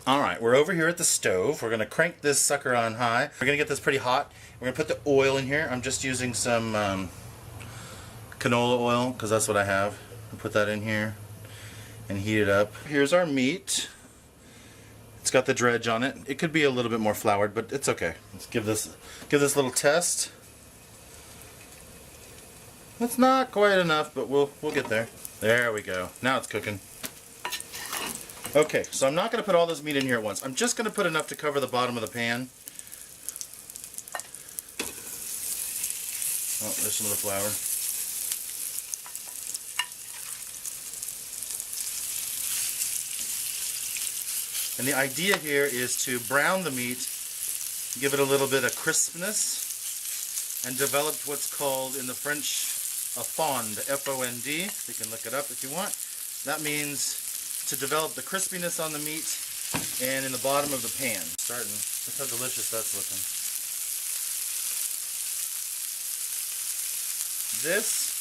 Alright, we're over here at the stove. We're going to crank this sucker on high. We're going to get this pretty hot. We're going to put the oil in here. I'm just using some canola oil because that's what I have. I'll put that in here and heat it up. Here's our meat. It's got the dredge on it. It could be a little bit more floured, but it's okay. Let's give this a little test. It's not quite enough, but we'll get there. There we go. Now it's cooking. Okay, so I'm not going to put all this meat in here at once. I'm just going to put enough to cover the bottom of the pan. Oh, there's some of the flour. And the idea here is to brown the meat, give it a little bit of crispness, and develop what's called in the French a fond, F-O-N-D. You can look it up if you want. That means to develop the crispiness on the meat and in the bottom of the pan. Starting. Look how delicious that's looking. This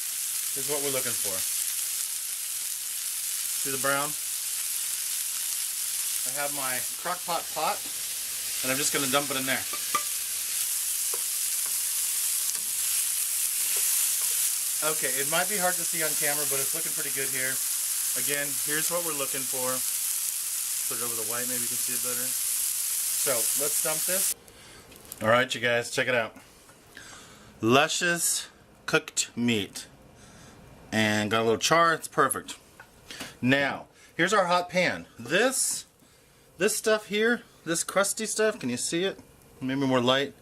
is what we're looking for. See the brown? I have my crock pot and I'm just going to dump it in there. Okay, it might be hard to see on camera, but it's looking pretty good here. Again, here's what we're looking for. Put it over the white, maybe you can see it better. So, let's dump this. Alright, you guys, check it out. Luscious cooked meat. And got a little char, it's perfect. Now, here's our hot pan. This stuff here, this crusty stuff, can you see it? Maybe more light.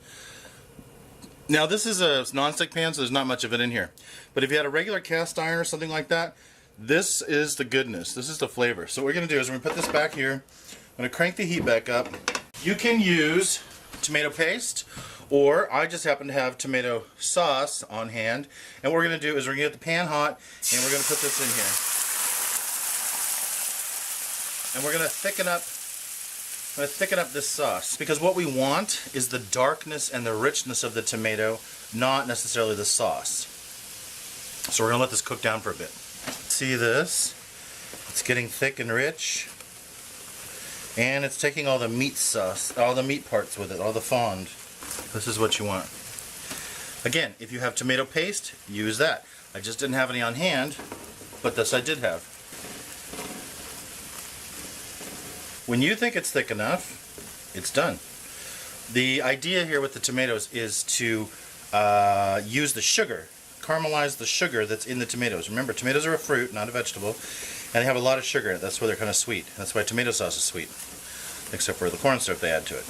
Now, this is a non-stick pan, so there's not much of it in here. But if you had a regular cast iron or something like that, this is the goodness. This is the flavor. So what we're going to do is we're going to put this back here. I'm going to crank the heat back up. You can use tomato paste, or I just happen to have tomato sauce on hand. And what we're going to do is we're going to get the pan hot, and we're going to put this in here. And we're going to thicken up this sauce, because what we want is the darkness and the richness of the tomato, not necessarily the sauce. So we're going to let this cook down for a bit. See this? It's getting thick and rich, and it's taking all the meat sauce, all the meat parts with it, all the fond. This is what you want. Again, if you have tomato paste, use that. I just didn't have any on hand, but this I did have. When you think it's thick enough, it's done. The idea here with the tomatoes is to use the sugar, caramelize the sugar that's in the tomatoes. Remember, tomatoes are a fruit, not a vegetable, and they have a lot of sugar in it. That's why they're kind of sweet. That's why tomato sauce is sweet, except for the cornstarch they add to it.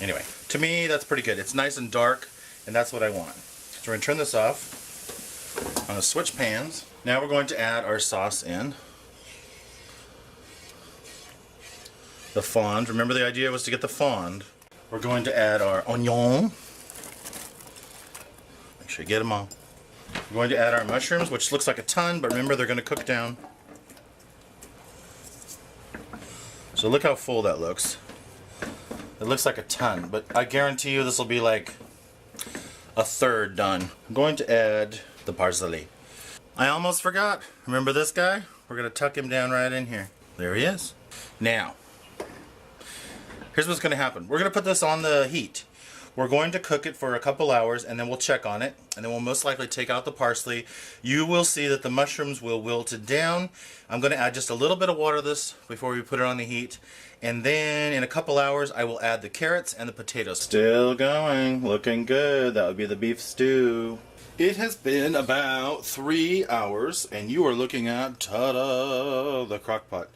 Anyway, to me, that's pretty good. It's nice and dark, and that's what I want. So we're going to turn this off. I'm going to switch pans. Now we're going to add our sauce in. The fond. Remember, the idea was to get the fond. We're going to add our onion. Make sure you get them all. We're going to add our mushrooms, which looks like a ton, but remember, they're going to cook down. So look how full that looks. It looks like a ton, but I guarantee you this will be like a third done. I'm going to add the parsley. I almost forgot. Remember this guy? We're going to tuck him down right in here. There he is. Now, here's what's going to happen. We're going to put this on the heat. We're going to cook it for a couple hours, and then we'll check on it, and then we'll most likely take out the parsley. You will see that the mushrooms will wilt it down. I'm going to add just a little bit of water to this before we put it on the heat, and then in a couple hours I will add the carrots and the potatoes. Still going, looking good. That would be the beef stew. It has been about 3 hours, and you are looking at, ta-da, the crock pot.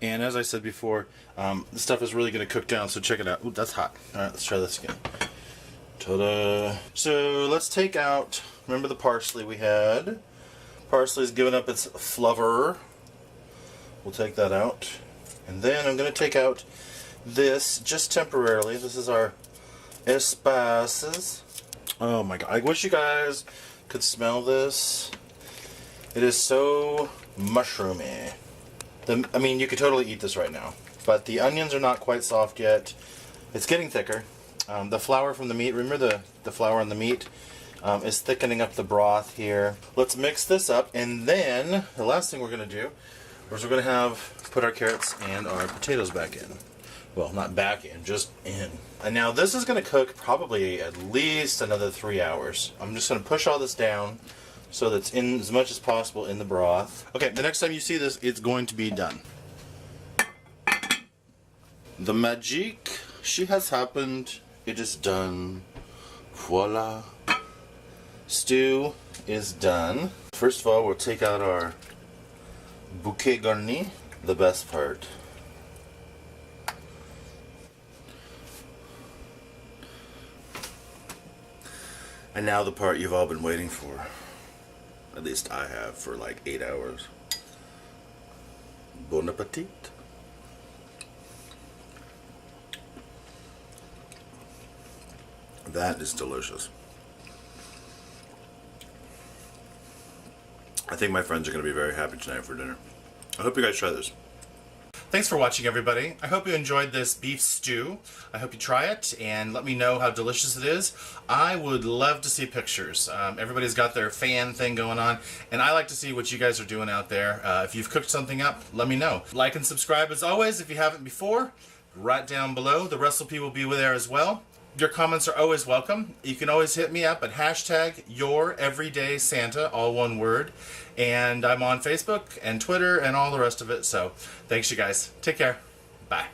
And as I said before, the stuff is really going to cook down, so check it out. Ooh, that's hot. Alright, let's try this again. Ta-da! So let's take out, remember the parsley we had. Parsley's given up its flavor. We'll take that out. And then I'm going to take out this just temporarily. This is our espaces. Oh my god, I wish you guys could smell this. It is so mushroomy. I mean, you could totally eat this right now, but the onions are not quite soft yet. It's getting thicker. The flour from the meat, remember the flour on the meat, is thickening up the broth here. Let's mix this up, and then the last thing we're going to do is we're going to put our carrots and our potatoes back in. Well, not back in, just in. And now this is going to cook probably at least another 3 hours. I'm just going to push all this down so that it's in as much as possible in the broth. Okay, the next time you see this, it's going to be done. The magic, she has happened. It is done. Voila. Stew is done. First of all, we'll take out our bouquet garni, the best part. And now the part you've all been waiting for. At least I have for like 8 hours. Bon appetit. That is delicious. I think my friends are going to be very happy tonight for dinner. I hope you guys try this. Thanks for watching, everybody. I hope you enjoyed this beef stew. I hope you try it and let me know how delicious it is. I would love to see pictures. Everybody's got their fan thing going on, and I like to see what you guys are doing out there. If you've cooked something up, let me know. Like and subscribe as always if you haven't before. Right down below, the recipe will be there as well. Your comments are always welcome. You can always hit me up at #YourEverydaySanta, all one word. And I'm on Facebook and Twitter and all the rest of it. So thanks, you guys. Take care. Bye.